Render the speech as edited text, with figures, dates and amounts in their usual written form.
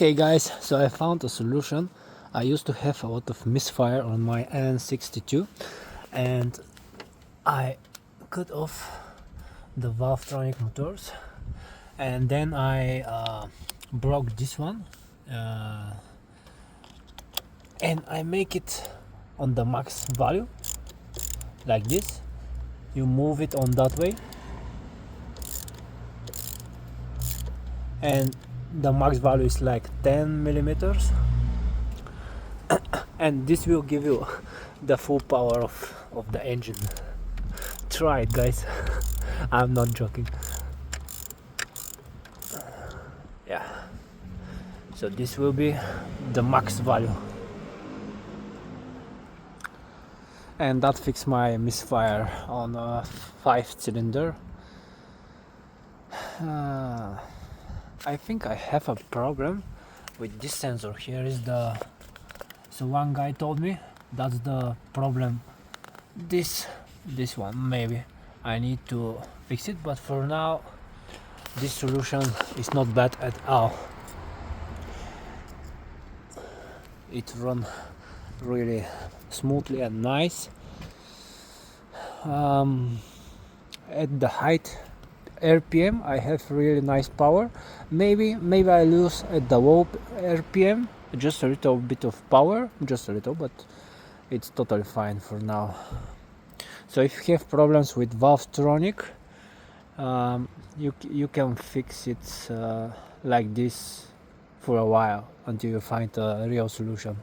Okay guys, so I found a solution. I used to have a lot of misfire on my n62 and I cut off the valvtronic motors, and then I broke this one and I make it on the max value like this. You move it on that way and the max value is like 10 millimeters, and this will give you the full power of the engine. Try it guys. I'm not joking. Yeah, so this will be the max value, and that fixed my misfire on a 5-cylinder. I think I have a problem with this sensor. Here is the, so one guy told me that's the problem. This one, maybe I need to fix it, but for now this solution is not bad at all. It runs really smoothly and nice. At the height RPM I have really nice power. Maybe I lose at the low RPM just a little bit of power, just a little, but it's totally fine for now. So if you have problems with valvtronic, you can fix it like this for a while until you find a real solution.